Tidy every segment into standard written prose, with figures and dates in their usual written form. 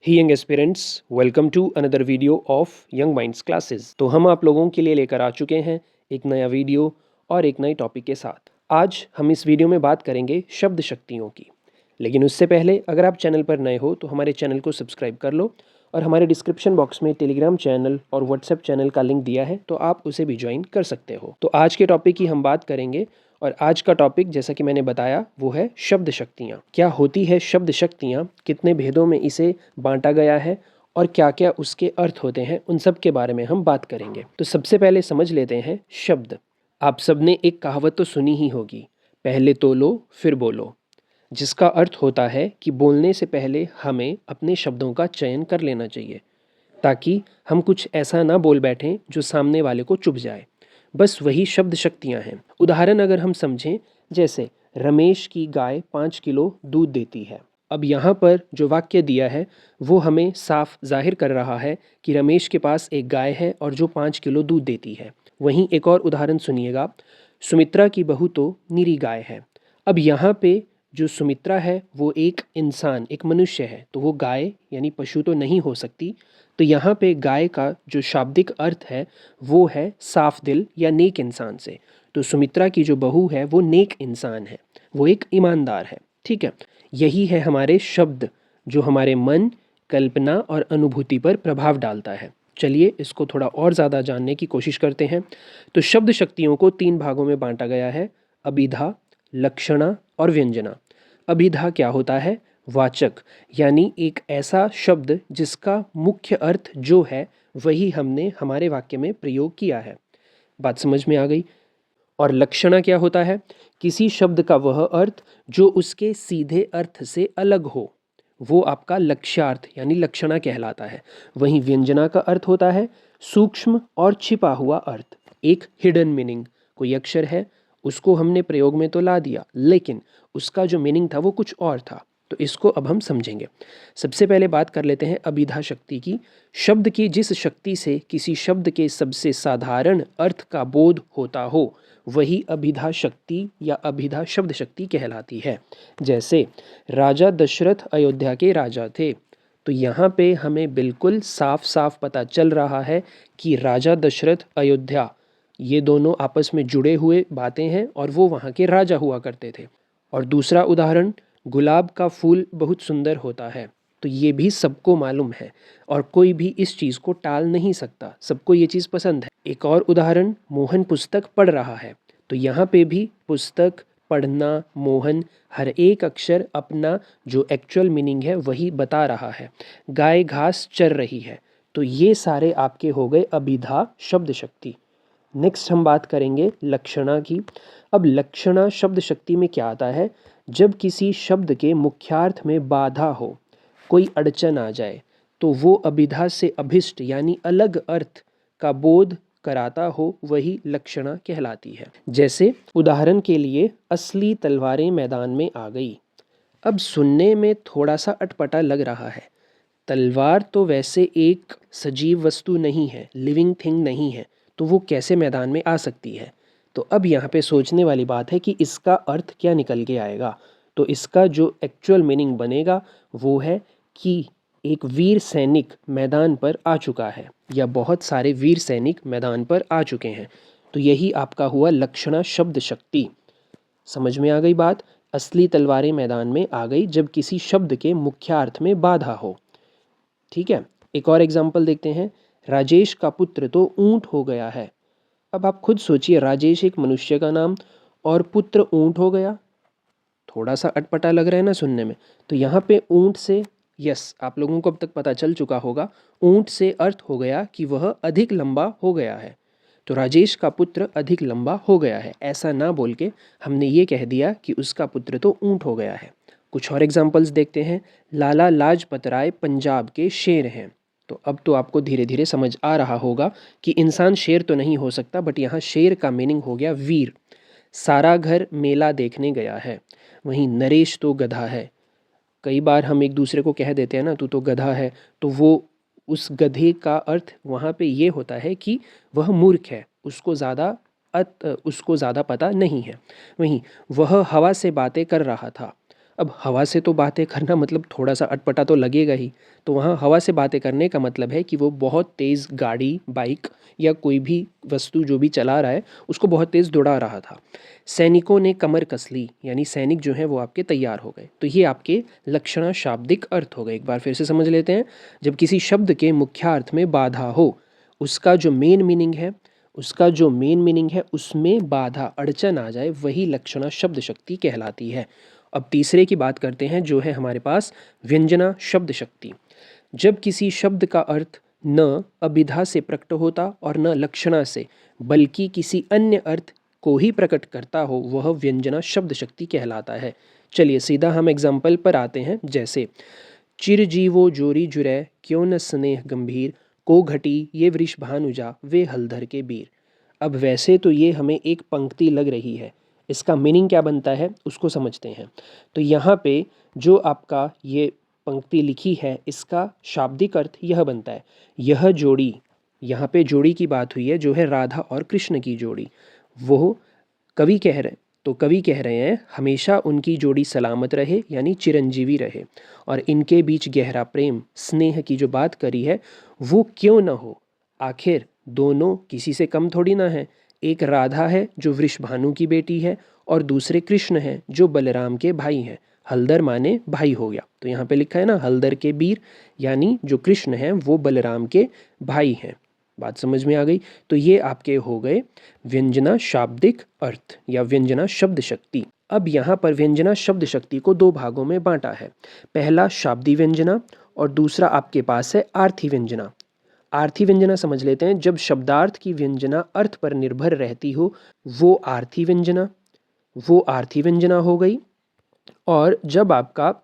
He young aspirants, welcome to another video of young minds classes. तो हम आप लोगों के लिए लेकर आ चुके हैं एक नया वीडियो और एक नए टॉपिक के साथ। आज हम इस वीडियो में बात करेंगे शब्द शक्तियों की। लेकिन उससे पहले अगर आप चैनल पर नए हो तो हमारे चैनल को सब्सक्राइब कर लो और हमारे डिस्क्रिप्शन बॉक्स में टेलीग्राम चैनल और व्हाट्सएप चैनल का लिंक दिया है, तो आप उसे भी ज्वाइन कर सकते हो। तो आज के टॉपिक की हम बात करेंगे और आज का टॉपिक जैसा कि मैंने बताया वो है शब्द शक्तियाँ। क्या होती है शब्द शक्तियाँ, कितने भेदों में इसे बांटा गया है और क्या क्या उसके अर्थ होते हैं, उन सब के बारे में हम बात करेंगे। तो सबसे पहले समझ लेते हैं शब्द। आप सबने एक कहावत तो सुनी ही होगी, पहले तोलो फिर बोलो, जिसका अर्थ होता है कि बोलने से पहले हमें अपने शब्दों का चयन कर लेना चाहिए ताकि हम कुछ ऐसा ना बोल बैठें जो सामने वाले को चुभ जाए। बस वही शब्द शक्तियाँ हैं। उदाहरण अगर हम समझें, जैसे रमेश की गाय 5 किलो दूध देती है। अब यहाँ पर जो वाक्य दिया है वो हमें साफ जाहिर कर रहा है कि रमेश के पास एक गाय है और जो 5 किलो दूध देती है। वहीं एक और उदाहरण सुनिएगा, सुमित्रा की बहू तो निरी गाय है। अब यहाँ पे जो सुमित्रा है वो एक इंसान, एक मनुष्य है, तो वो गाय यानी पशु तो नहीं हो सकती। तो यहाँ पे गाय का जो शाब्दिक अर्थ है वो है साफ दिल या नेक इंसान से। तो सुमित्रा की जो बहू है वो नेक इंसान है, वो एक ईमानदार है। ठीक है, यही है हमारे शब्द जो हमारे मन, कल्पना और अनुभूति पर प्रभाव डालता है। चलिए इसको थोड़ा और ज़्यादा जानने की कोशिश करते हैं। तो शब्द शक्तियों को 3 भागों में बांटा गया है, अभिधा, लक्षणा और व्यंजना। अभिधा क्या होता है? वाचक, यानी एक ऐसा शब्द जिसका मुख्य अर्थ जो है वही हमने हमारे वाक्य में प्रयोग किया है। बात समझ में आ गई? और लक्षणा क्या होता है? किसी शब्द का वह अर्थ जो उसके सीधे अर्थ से अलग हो, वो आपका लक्ष्यार्थ यानी लक्षणा कहलाता है। वहीं व्यंजना का अर्थ होता है सूक्ष्म और छिपा हुआ अर्थ, एक हिडन मीनिंग। कोई अक्षर है, उसको हमने प्रयोग में तो ला दिया लेकिन उसका जो मीनिंग था वो कुछ और था। तो इसको अब हम समझेंगे। सबसे पहले बात कर लेते हैं अभिधा शक्ति की। शब्द की जिस शक्ति से किसी शब्द के सबसे साधारण अर्थ का बोध होता हो वही अभिधा शक्ति या अभिधा शब्द शक्ति कहलाती है। जैसे राजा दशरथ अयोध्या के राजा थे, तो यहाँ पे हमें बिल्कुल साफ साफ पता चल रहा है कि राजा दशरथ अयोध्या, ये दोनों आपस में जुड़े हुए बातें हैं और वो वहाँ के राजा हुआ करते थे। और दूसरा उदाहरण, गुलाब का फूल बहुत सुंदर होता है, तो ये भी सबको मालूम है और कोई भी इस चीज़ को टाल नहीं सकता, सबको ये चीज़ पसंद है। एक और उदाहरण, मोहन पुस्तक पढ़ रहा है, तो यहाँ पे भी पुस्तक, पढ़ना, मोहन, हर एक अक्षर अपना जो एक्चुअल मीनिंग है वही बता रहा है। गाय घास चर रही है, तो ये सारे आपके हो गए अभिधा शब्द शक्ति। नेक्स्ट हम बात करेंगे लक्षणा की। अब लक्षणा शब्द शक्ति में क्या आता है? जब किसी शब्द के मुख्यार्थ में बाधा हो, कोई अड़चन आ जाए, तो वो अभिधा से अभिष्ट यानी अलग अर्थ का बोध कराता हो, वही लक्षणा कहलाती है। जैसे उदाहरण के लिए, असली तलवारें मैदान में आ गई। अब सुनने में थोड़ा सा अटपटा लग रहा है। तलवार तो वैसे एक सजीव वस्तु नहीं है, लिविंग थिंग नहीं है, तो वो कैसे मैदान में आ सकती है? तो अब यहाँ पे सोचने वाली बात है कि इसका अर्थ क्या निकल के आएगा। तो इसका जो एक्चुअल मीनिंग बनेगा वो है कि एक वीर सैनिक मैदान पर आ चुका है या बहुत सारे वीर सैनिक मैदान पर आ चुके हैं। तो यही आपका हुआ लक्षणा शब्द शक्ति। समझ में आ गई बात? असली तलवारें मैदान में आ गई जब किसी शब्द के मुख्यार्थ में बाधा हो। ठीक है, एक और एग्जाम्पल देखते हैं, राजेश का पुत्र तो ऊंट हो गया है। अब आप खुद सोचिए, राजेश एक मनुष्य का नाम और पुत्र ऊंट हो गया, थोड़ा सा अटपटा लग रहा है ना सुनने में। तो यहाँ पे ऊंट से, यस आप लोगों को अब तक पता चल चुका होगा, ऊंट से अर्थ हो गया कि वह अधिक लंबा हो गया है। तो राजेश का पुत्र अधिक लंबा हो गया है, ऐसा ना बोल के हमने ये कह दिया कि उसका पुत्र तो ऊंट हो गया है। कुछ और एग्जाम्पल्स देखते हैं, लाला लाजपत राय पंजाब के शेर हैं। तो अब तो आपको धीरे धीरे समझ आ रहा होगा कि इंसान शेर तो नहीं हो सकता, बट यहाँ शेर का मीनिंग हो गया वीर। सारा घर मेला देखने गया है। वहीं नरेश तो गधा है। कई बार हम एक दूसरे को कह देते हैं ना, तू तो गधा है, तो वो उस गधे का अर्थ वहाँ पे ये होता है कि वह मूर्ख है, उसको ज़्यादा पता नहीं है। वहीं वह हवा से बातें कर रहा था। अब हवा से तो बातें करना मतलब थोड़ा सा अटपटा तो लगेगा ही, तो वहाँ हवा से बातें करने का मतलब है कि वो बहुत तेज़ गाड़ी, बाइक या कोई भी वस्तु जो भी चला रहा है उसको बहुत तेज़ दौड़ा रहा था। सैनिकों ने कमर कस ली, यानी सैनिक जो हैं वो आपके तैयार हो गए। तो ये आपके लक्षणा शाब्दिक अर्थ हो गए। एक बार फिर से समझ लेते हैं। जब किसी शब्द के मुख्यार्थ में बाधा हो, उसका जो मेन मीनिंग है उसमें बाधा अड़चन आ जाए, वही लक्षणा शब्द शक्ति कहलाती है। अब तीसरे की बात करते हैं जो है हमारे पास व्यंजना शब्द शक्ति। जब किसी शब्द का अर्थ न अभिधा से प्रकट होता और न लक्षणा से, बल्कि किसी अन्य अर्थ को ही प्रकट करता हो, वह व्यंजना शब्द शक्ति कहलाता है। चलिए सीधा हम एग्जाम्पल पर आते हैं। जैसे चिरजीवो जोरी जुरै क्यों न स्नेह गंभीर, को घटी ये वृष भानुजा वे हलधर के बीर। अब वैसे तो ये हमें एक पंक्ति लग रही है, इसका मीनिंग क्या बनता है उसको समझते हैं। तो यहाँ पे जो आपका ये पंक्ति लिखी है इसका शाब्दिक अर्थ यह बनता है, यह जोड़ी, यहाँ पे जोड़ी की बात हुई है जो है राधा और कृष्ण की जोड़ी, वो कवि कह रहे हैं हमेशा उनकी जोड़ी सलामत रहे, यानी चिरंजीवी रहे। और इनके बीच गहरा प्रेम स्नेह की जो बात करी है वो क्यों न हो, आखिर दोनों किसी से कम थोड़ी ना है। एक राधा है जो वृषभानु की बेटी है और दूसरे कृष्ण हैं जो बलराम के भाई हैं। हलदर माने भाई हो गया, तो यहाँ पे लिखा है ना हलदर के बीर, यानी जो कृष्ण हैं वो बलराम के भाई हैं। बात समझ में आ गई। तो ये आपके हो गए व्यंजना शाब्दिक अर्थ या व्यंजना शब्द शक्ति। अब यहाँ पर व्यंजना शब्द शक्ति को दो भागों में बांटा है। पहला शाब्दी व्यंजना और दूसरा आपके पास है आर्थी व्यंजना। आर्थी व्यंजना समझ लेते हैं। जब शब्दार्थ की व्यंजना अर्थ पर निर्भर रहती हो वो आर्थी व्यंजना हो गई, और जब आपका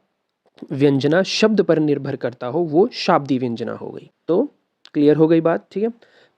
व्यंजना शब्द पर निर्भर करता हो वो शाब्दी व्यंजना हो गई। तो क्लियर हो गई बात, ठीक है।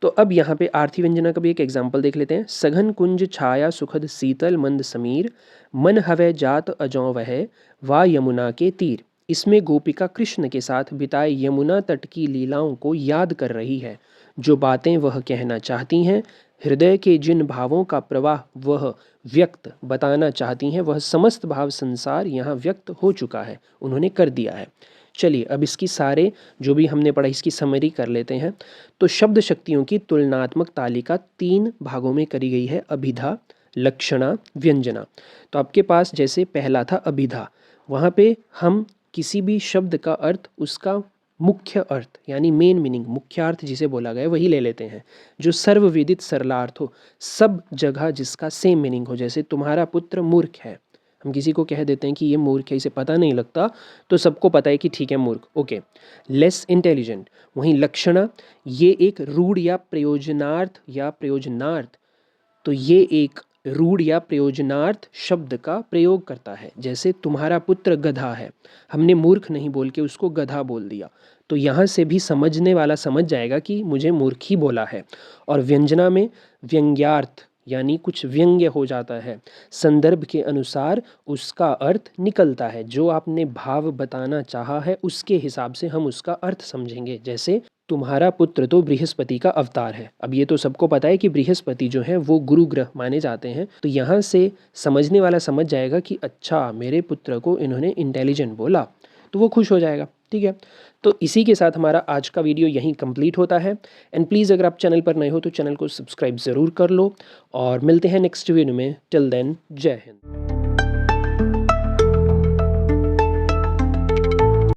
तो अब यहाँ पे आर्थी व्यंजना का भी एक एग्जाम्पल देख लेते हैं। सघन कुंज छाया सुखद शीतल मंद समीर, मन हवै जात अजौ वह वा यमुना के तीर। इसमें गोपिका कृष्ण के साथ बिताए यमुना तट की लीलाओं को याद कर रही है। जो बातें वह कहना चाहती हैं, हृदय के जिन भावों का प्रवाह वह व्यक्त बताना चाहती हैं, वह समस्त भाव संसार यहाँ व्यक्त हो चुका है, उन्होंने कर दिया है। चलिए अब इसकी सारे जो भी हमने पढ़ा इसकी समरी कर लेते हैं। तो शब्द शक्तियों की तुलनात्मक तालिका 3 भागों में करी गई है, अभिधा, लक्षणा, व्यंजना। तो आपके पास जैसे पहला था अभिधा, वहाँ पे हम किसी भी शब्द का अर्थ उसका मुख्य अर्थ यानी मेन मीनिंग, मुख्यार्थ जिसे बोला गया वही ले लेते हैं, जो सर्वविदित सरलार्थ हो, सब जगह जिसका सेम मीनिंग हो। जैसे तुम्हारा पुत्र मूर्ख है, हम किसी को कह देते हैं कि ये मूर्ख है, इसे पता नहीं लगता, तो सबको पता है कि ठीक है मूर्ख, ओके। Less intelligent. वहीं लक्षणा, ये एक रूढ़ या प्रयोजनार्थ, तो ये एक रूढ़ या प्रयोजनार्थ शब्द का प्रयोग करता है। जैसे तुम्हारा पुत्र गधा है, हमने मूर्ख नहीं बोल के उसको गधा बोल दिया, तो यहाँ से भी समझने वाला समझ जाएगा कि मुझे मूर्ख ही बोला है। और व्यंजना में व्यंग्यार्थ यानी कुछ व्यंग्य हो जाता है, संदर्भ के अनुसार उसका अर्थ निकलता है, जो आपने भाव बताना चाहा है उसके हिसाब से हम उसका अर्थ समझेंगे। जैसे तुम्हारा पुत्र तो बृहस्पति का अवतार है। अब ये तो सबको पता है कि बृहस्पति जो है वो गुरु ग्रह माने जाते हैं, तो यहाँ से समझने वाला समझ जाएगा कि अच्छा मेरे पुत्र को इन्होंने इंटेलिजेंट बोला, तो वो खुश हो जाएगा, ठीक है। तो इसी के साथ हमारा आज का वीडियो यहीं कंप्लीट होता है। एंड प्लीज़ अगर आप चैनल पर नए हो तो चैनल को सब्सक्राइब ज़रूर कर लो, और मिलते हैं नेक्स्ट वीडियो में। टिल देन जय हिंद।